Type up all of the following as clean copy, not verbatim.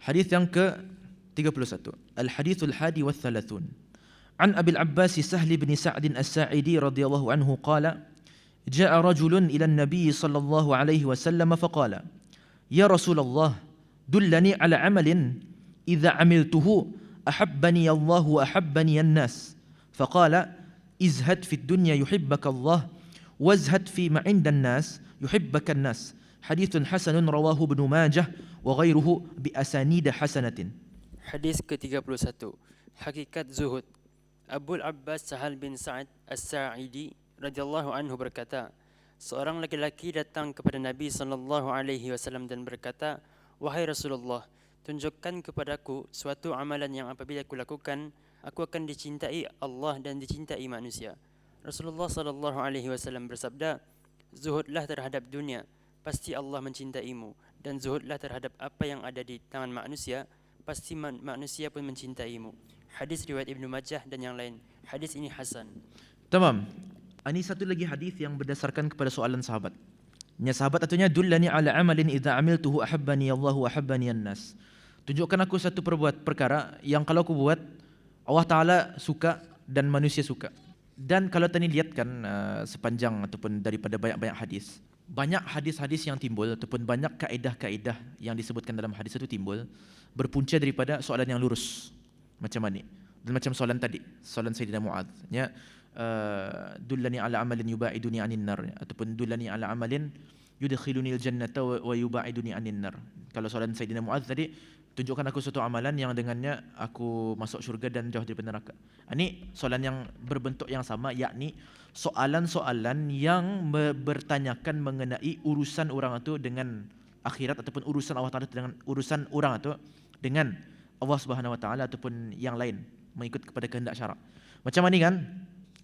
Hadis yang ke-31. Al-hadithul hadi wa thalathun. An Abil Abbas Sahl bin Sa'd As-Sa'idi radhiyallahu anhu qala جاء رجل إلى النبي صلى الله عليه وسلم فقال يا رسول الله دلني على عمل إذا عملته أحبني الله وأحبني الناس فقال ازهد في الدنيا يحبك الله وازهد فيما عند الناس يحبك الناس حديث حسن رواه ابن ماجه وغيره بأسانيد حسنة. Hadis ke-31. Hakikat zuhud. Abul Abbas Sahal bin Sa'ad As-Sa'idi radhiyallahu anhu berkata, seorang laki-laki datang kepada Nabi sallallahu alaihi wasallam dan berkata, wahai Rasulullah, tunjukkan kepadaku suatu amalan yang apabila aku lakukan, aku akan dicintai Allah dan dicintai manusia. Rasulullah sallallahu alaihi wasallam bersabda, zuhudlah terhadap dunia, pasti Allah mencintaimu, dan zuhudlah terhadap apa yang ada di tangan manusia, pasti manusia pun mencintaimu. Hadis riwayat Ibnu Majah dan yang lain. Hadis ini hasan. Tamam. Ini satu lagi hadis yang berdasarkan kepada soalan sahabat. Sahabat artinya dullani ala amalin idza amiltuhu ahabbani Allah wa ahabbani an-nas. Tunjukkan aku satu perkara yang kalau aku buat Allah Taala suka dan manusia suka. Dan kalau tadi lihat kan sepanjang ataupun daripada banyak-banyak hadis, banyak hadis-hadis yang timbul ataupun banyak kaedah-kaedah yang disebutkan dalam hadis itu timbul berpunca daripada soalan yang lurus macam ni. Dan macam soalan tadi, soalan Sayyidina Mu'adz, ya, dullani ala amalin yubaiduni anin nar, ataupun dullani ala amalin yudkhiluni al-jannata wa yubaiduni anin nar. Kalau soalan Sayyidina Mu'adz tadi, tunjukkan aku suatu amalan yang dengannya aku masuk syurga dan jauh daripada neraka. Ini soalan yang berbentuk yang sama, yakni soalan-soalan yang bertanyakan mengenai urusan orang itu dengan akhirat ataupun urusan Allah Taala dengan urusan orang itu dengan Allah Subhanahu Wa Taala ataupun yang lain mengikut kepada kehendak syarak. Macam ni kan?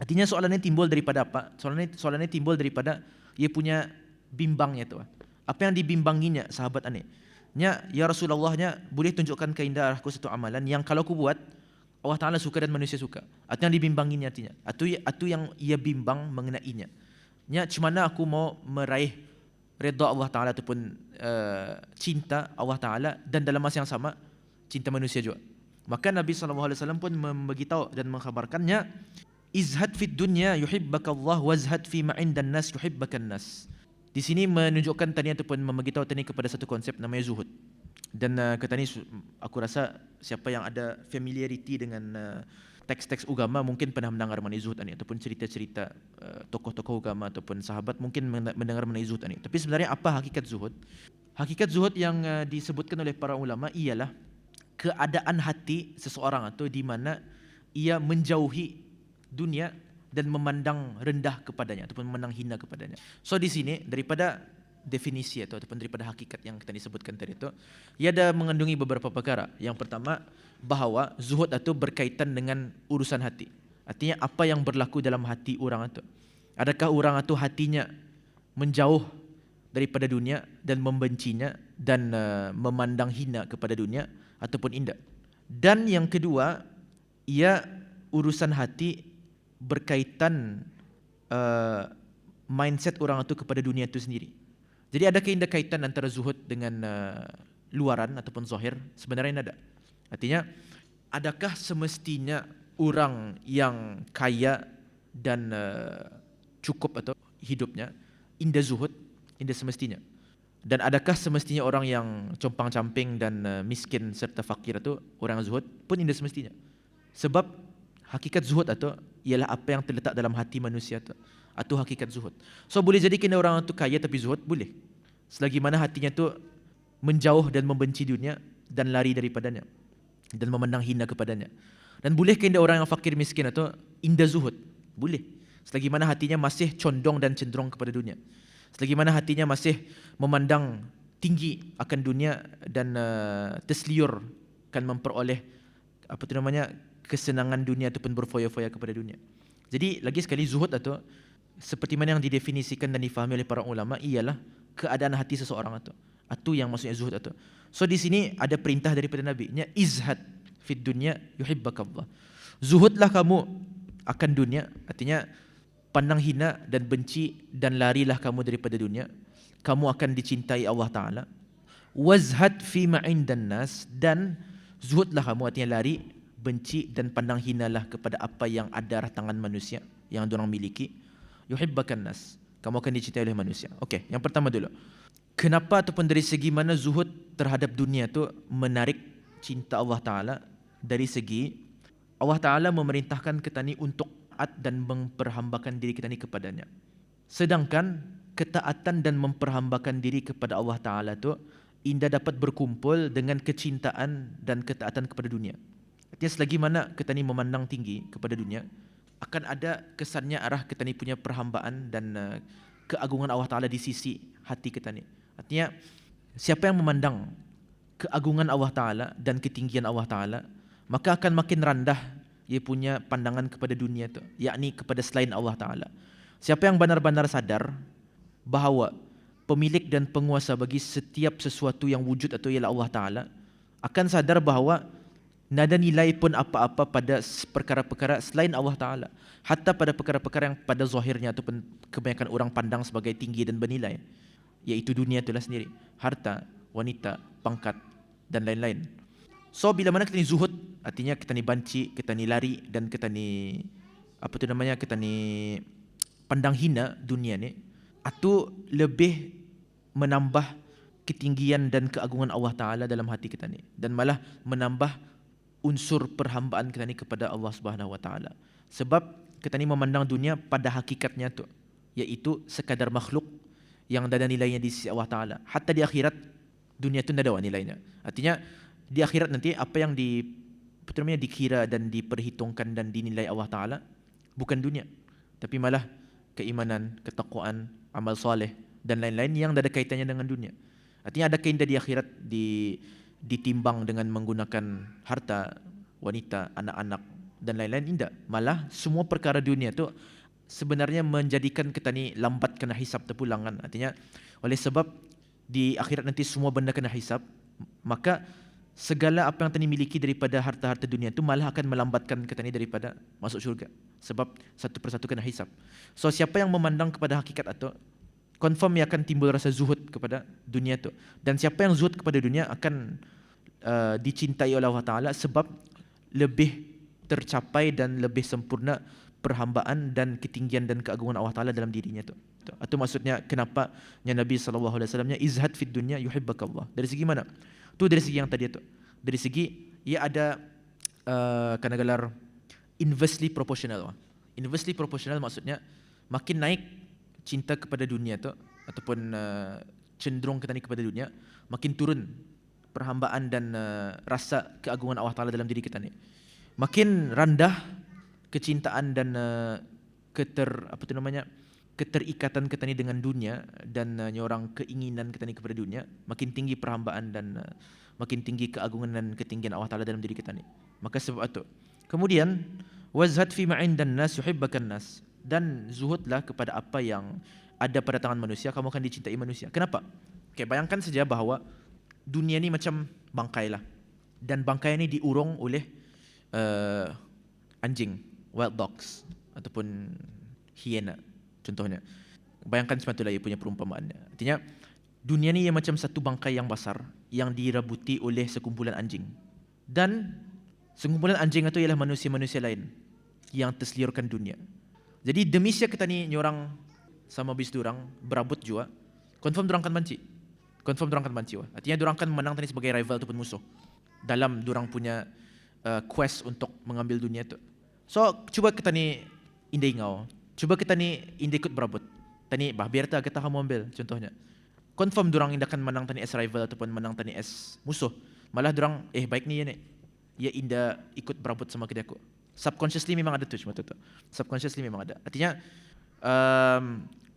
Artinya soalan ini timbul daripada apa? Soalan ini timbul daripada ia punya bimbangnya tu. Apa yang dibimbanginya sahabat ini? Ya Rasulullahnya, boleh tunjukkan keindahan aku satu amalan yang kalau aku buat Allah Taala suka dan manusia suka. Atau yang dibimbanginya artinya. Atau yang ia bimbang mengenainya. Macam mana aku mau meraih redha Allah Taala ataupun cinta Allah Taala dan dalam masa yang sama cinta manusia juga. Maka Nabi SAW pun memberitahu dan mengkhabarkannya, izhad fid dunya yuhibbakallah wazhad fi ma indan nas yuhibbakan nas. Di sini menunjukkan tadi ataupun memberitahu tadi kepada satu konsep namanya zuhud. Dan kata ni aku rasa siapa yang ada familiarity dengan teks-teks agama mungkin pernah mendengar mengenai zuhud ni ataupun cerita-cerita tokoh-tokoh agama ataupun sahabat mungkin mendengar mengenai zuhud ni. Tapi sebenarnya apa hakikat zuhud? Hakikat zuhud yang disebutkan oleh para ulama ialah keadaan hati seseorang atau di mana ia menjauhi dunia dan memandang rendah kepadanya ataupun memandang hina kepadanya. So di sini daripada definisi ataupun daripada hakikat yang kita disebutkan tadi itu, ia ada mengandungi beberapa perkara. Yang pertama, bahawa zuhud itu berkaitan dengan urusan hati. Artinya apa yang berlaku dalam hati orang itu. Adakah orang itu hatinya menjauh daripada dunia dan membencinya dan memandang hina kepada dunia ataupun indah. Dan yang kedua, ia urusan hati berkaitan mindset orang itu kepada dunia itu sendiri. Jadi ada kaitan antara zuhud dengan luaran ataupun zahir? Sebenarnya ada. Artinya, adakah semestinya orang yang kaya dan cukup atau hidupnya indah zuhud, indah semestinya? Dan adakah semestinya orang yang compang-camping dan miskin serta fakir itu orang zuhud pun indah semestinya? Sebab hakikat zuhud itu ialah apa yang terletak dalam hati manusia itu. Atau hakikat zuhud. So boleh jadi kena orang itu kaya tapi zuhud, boleh. Selagi mana hatinya itu menjauh dan membenci dunia dan lari daripadanya dan memandang hina kepadanya. Dan boleh kena orang yang fakir miskin itu indah zuhud, boleh. Selagi mana hatinya masih condong dan cenderung kepada dunia. Selagi mana hatinya masih memandang tinggi akan dunia dan terseliur kan memperoleh kesenangan dunia ataupun berfoya-foya kepada dunia. Jadi lagi sekali zuhud itu seperti mana yang didefinisikan dan difahami oleh para ulama ialah keadaan hati seseorang itu. Itu yang maksudnya zuhud itu. So di sini ada perintah daripada Nabi, nya izhad fid dunya yuhibbakallah. Zuhudlah kamu akan dunia, artinya pandang hina dan benci dan larilah kamu daripada dunia, kamu akan dicintai Allah Ta'ala. wazhad fi ma indan nas, dan zuhudlah kamu, artinya lari, benci dan pandang hinalah kepada apa yang ada tangan manusia yang dorang miliki. Yuhibbakan nas, kamu akan dicintai oleh manusia. Okey, yang pertama dulu. Kenapa ataupun dari segi mana zuhud terhadap dunia tu menarik cinta Allah Taala? Dari segi Allah Taala memerintahkan kita ni untuk taat dan memperhambakan diri kita ni kepadanya. Sedangkan ketaatan dan memperhambakan diri kepada Allah Taala tu indah dapat berkumpul dengan kecintaan dan ketaatan kepada dunia. Artinya selagi mana kita ni memandang tinggi kepada dunia, akan ada kesannya arah kita ni punya perhambaan dan keagungan Allah Taala di sisi hati kita ni. Artinya siapa yang memandang keagungan Allah Taala dan ketinggian Allah Taala, maka akan makin rendah ia punya pandangan kepada dunia tu, yakni kepada selain Allah Taala. Siapa yang benar-benar sadar bahawa pemilik dan penguasa bagi setiap sesuatu yang wujud atau ialah Allah Taala, akan sadar bahawa nada nilai pun apa-apa pada perkara-perkara selain Allah Taala, hatta pada perkara-perkara yang pada zahirnya ataupun kebanyakan orang pandang sebagai tinggi dan bernilai, iaitu dunia itulah sendiri, harta, wanita, pangkat dan lain-lain. So bila mana kita ni zuhud, artinya kita ni banci, kita ni lari dan kita ni kita ni pandang hina dunia ni, itu lebih menambah ketinggian dan keagungan Allah Taala dalam hati kita ni, dan malah menambah unsur perhambaan kita ni kepada Allah Subhanahu Wa Taala. Sebab kita ni memandang dunia pada hakikatnya tu, iaitu sekadar makhluk yang ada nilainya di sisi Allah Taala. Hatta di akhirat dunia tu tidak ada nilainya. Artinya di akhirat nanti apa yang dikira dan diperhitungkan dan dinilai Allah Taala bukan dunia, tapi malah keimanan, ketakwaan, amal soleh dan lain-lain yang ada kaitannya dengan dunia. Artinya ada keindah di akhirat ditimbang dengan menggunakan harta, wanita, anak-anak dan lain-lain, indah. Malah semua perkara dunia tu sebenarnya menjadikan kita ni lambat kena hisap terpulangan. Artinya oleh sebab di akhirat nanti semua benda kena hisap, maka segala apa yang kita miliki daripada harta-harta dunia itu malah akan melambatkan kita ni daripada masuk syurga. Sebab satu persatu kena hisap. So siapa yang memandang kepada hakikat itu, confirm ia akan timbul rasa zuhud kepada dunia itu. Dan siapa yang zuhud kepada dunia akan dicintai oleh Allah Ta'ala sebab lebih tercapai dan lebih sempurna perhambaan dan ketinggian dan keagungan Allah Ta'ala dalam dirinya itu. Itu maksudnya kenapa Nabi SAW izhad fid dunya yuhibbakallah. Dari segi mana? Itu dari segi yang tadi itu. Dari segi ia ada kena gelar inversely proportional. Inversely proportional maksudnya makin naik cinta kepada dunia itu ataupun cenderung kita ni kepada dunia, makin turun perhambaan dan rasa keagungan Allah Ta'ala dalam diri kita ni. Makin rendah kecintaan dan keterikatan kita ni dengan dunia dan nyorang keinginan kita ni kepada dunia, makin tinggi perhambaan dan makin tinggi keagungan dan ketinggian Allah Ta'ala dalam diri kita ni. Maka sebab itu. Kemudian wazhad fi ma indan nas yuhibbakan nas, dan zuhudlah kepada apa yang ada pada tangan manusia, kamu akan dicintai manusia. Kenapa? Okay, bayangkan saja bahawa dunia ni macam bangkai lah, dan bangkai ni diurung oleh anjing, wild dogs ataupun hiena contohnya. Bayangkan semua itulah ia punya perumpamaannya. Artinya dunia ni ia macam satu bangkai yang besar yang dirabuti oleh sekumpulan anjing, dan sekumpulan anjing itu ialah manusia-manusia lain yang terseliurkan dunia. Jadi demi siapa kita ni nyorang sama bis durang berabut jua, confirm durang akan banci. Confirm durang akan banci. Artinya durang akan menang tadi sebagai rival ataupun musuh dalam durang punya quest untuk mengambil dunia itu. So cuba kita ni indai ngau, cuba kita ni indai ikut berabut. Tani bah biar tak kita kamu ambil contohnya. Confirm durang indah akan menang tani as rival ataupun menang tani as musuh. Malah durang baik ni ya ni. Ya indah ikut berabut sama kita aku. Subconsciously memang ada tu cuma tu. Subconsciously memang ada. Artinya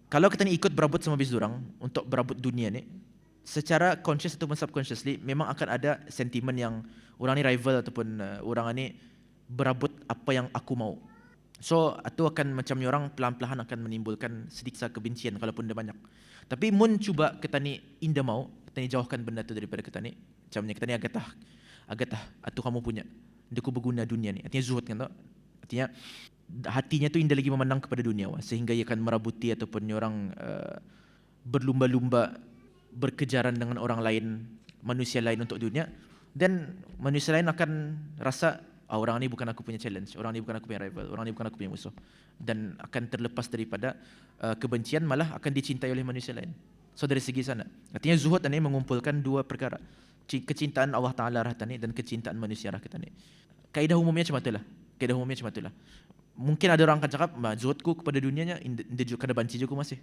kalau kita ni ikut berabut sama bis durang untuk berabut dunia ni, secara conscious ataupun subconsciously memang akan ada sentimen yang orang ni rival ataupun orang ni berabut apa yang aku mau. So itu akan macam orang pelan-pelan akan menimbulkan sedikit kebencian kalaupun dia banyak. Tapi mun cuba kita ni indah mau, kita ni jauhkan benda tu daripada kita ni. Macamnya kita ni agatah atu kamu punya. Dia ku berguna dunia ni. Artinya zuhud kan tak? Artinya hatinya tu indah lagi memandang kepada dunia sehingga ia akan merabuti ataupun orang berlumba-lumba berkejaran dengan orang lain manusia lain untuk dunia, dan manusia lain akan rasa orang ni bukan aku punya challenge, orang ni bukan aku punya rival, orang ni bukan aku punya musuh, dan akan terlepas daripada kebencian, malah akan dicintai oleh manusia lain. So dari segi sana, artinya zuhud ni mengumpulkan dua perkara, kecintaan Allah Ta'ala rah tani dan kecintaan manusia rah kita ni. Kaedah umumnya macam itulah. Kaedah umumnya macam itulah. Mungkin ada orang akan cakap, zuhudku kepada dunianya, dia juga kada banci juga masih.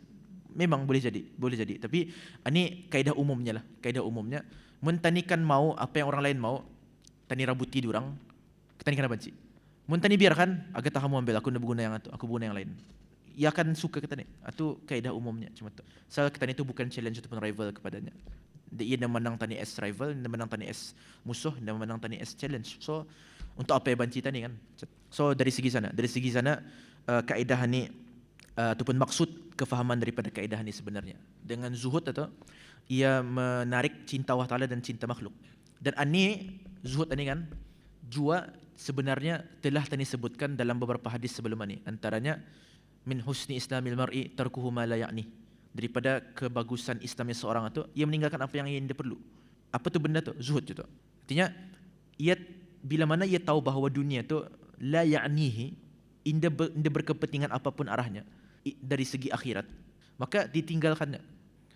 Memang boleh jadi. Tapi ini kaedah umumnya lah. Kaedah umumnya, mun tani kan mau apa yang orang lain mau, tani rabuti diorang, tani kada banci. Mun tani biarkan, agak tak kamu ambil, aku nak berguna yang itu, aku berguna yang lain. Ia akan suka ke tani. Itu kaedah umumnya cuma tu. Soal kita itu bukan challenge ataupun rival kepadanya. Ia dah menang tani as rival, dia menang tani as musuh, dia menang tani as challenge. So untuk apa yang banci tani kan? So dari segi sana kaedah ni ataupun maksud kefahaman daripada kaedah ni sebenarnya dengan zuhud atau ia menarik cinta Allah Taala dan cinta makhluk. Dan ani zuhud ini kan jua sebenarnya telah tani sebutkan dalam beberapa hadis sebelum ini. Antaranya min husni islamil mar'i tarkuhu ma la ya'ni. Daripada kebagusan Islamnya seorang itu, ia meninggalkan apa yang dia perlu. Apa tu benda tu? Zuhud itu. Artinya, ia bila mana ia tahu bahawa dunia itu la ya'nihi, inda berkepentingan apapun arahnya dari segi akhirat, maka ditinggalkannya.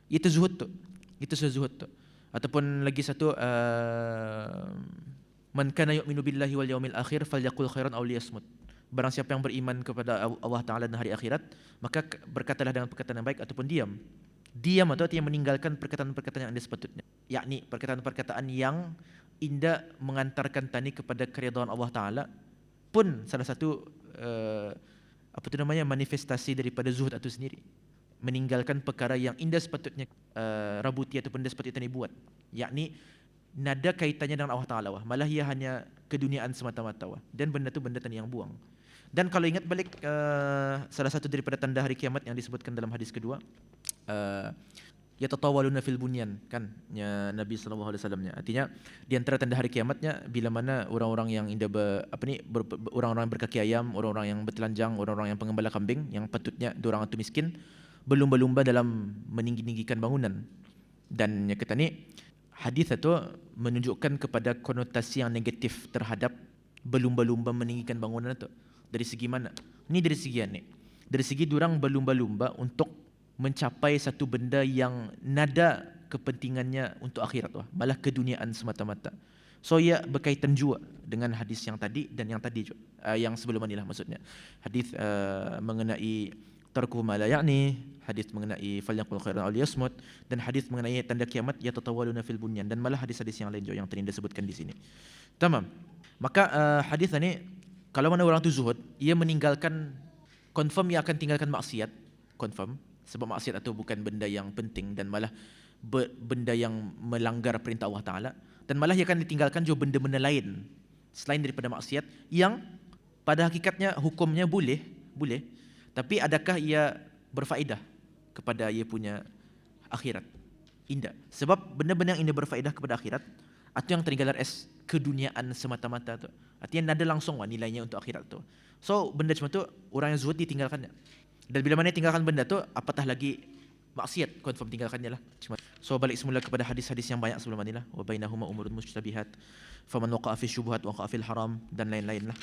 Itu zuhud tu. Itu zuhud tu. Ataupun lagi satu, man kana yu'minu billahi wal yaumil akhir falyaqul khairan aw liyasmut. Barang siapa yang beriman kepada Allah Ta'ala dan hari akhirat, maka berkatalah dengan perkataan yang baik ataupun diam. Diam atau artinya meninggalkan perkataan-perkataan yang anda sepatutnya. Yakni perkataan-perkataan yang indah mengantarkan tani kepada keridhaan Allah Ta'ala pun salah satu manifestasi daripada zuhud itu sendiri. Meninggalkan perkara yang indah sepatutnya rabuti ataupun indah sepatutnya tani buat. Yakni nada kaitannya dengan Allah Ta'ala, malah ia hanya keduniaan semata-mata. Dan benda tu benda tani yang buang. Dan kalau ingat balik salah satu daripada tanda hari kiamat yang disebutkan dalam hadis kedua, yatatawaluna fil bunyan, kan ya Nabi sallallahu alaihi wasallam. Artinya di antara tanda hari kiamatnya bila mana orang-orang yang orang-orang berkaki ayam, orang-orang yang bertelanjang, orang-orang yang pengembala kambing yang patutnya diorang itu miskin, berlumba-lumba dalam meninggi-ninggikan bangunan. Dan yang kata ni hadis itu menunjukkan kepada konotasi yang negatif terhadap berlumba-lumba meninggikan bangunan itu. Dari segi mana? Ini dari segi ni. Dari segi diorang berlumba-lumba untuk mencapai satu benda yang nada kepentingannya untuk akhirat, malah keduniaan semata-mata. So ia berkaitan juga dengan hadis yang tadi dan yang tadi juga, yang sebelum inilah maksudnya. Hadis mengenai tarku ma la ya'ni, hadis mengenai falyaqul khairan aw liyasmut, dan hadis mengenai tanda kiamat yatatawaluna fil bunyan, dan malah hadis-hadis yang lain juga yang tadi disebutkan di sini. Tamam. Maka hadis ini kalau mana orang tu zuhud, ia meninggalkan, confirm ia akan tinggalkan maksiat, confirm, sebab maksiat itu bukan benda yang penting dan malah benda yang melanggar perintah Allah Ta'ala, dan malah ia akan ditinggalkan juga benda-benda lain selain daripada maksiat yang pada hakikatnya hukumnya boleh, tapi adakah ia berfaedah kepada ia punya akhirat? Indah. Sebab benda-benda yang indah berfaedah kepada akhirat atau yang tertinggal as keduniaan semata-mata tu, artinya nada langsung nilainya untuk akhirat tu. So benda macam tu orang yang zuhud ditinggalkannya. Dan bila mana tinggalkan benda tu, apatah lagi maksiat, confirm tinggalkannya lah. So balik semula kepada hadis-hadis yang banyak sebelum inilah, wa bainahuma umurun mustabihat faman waqa'a fi syubhat waqa'a fil haram, dan lain-lain lah.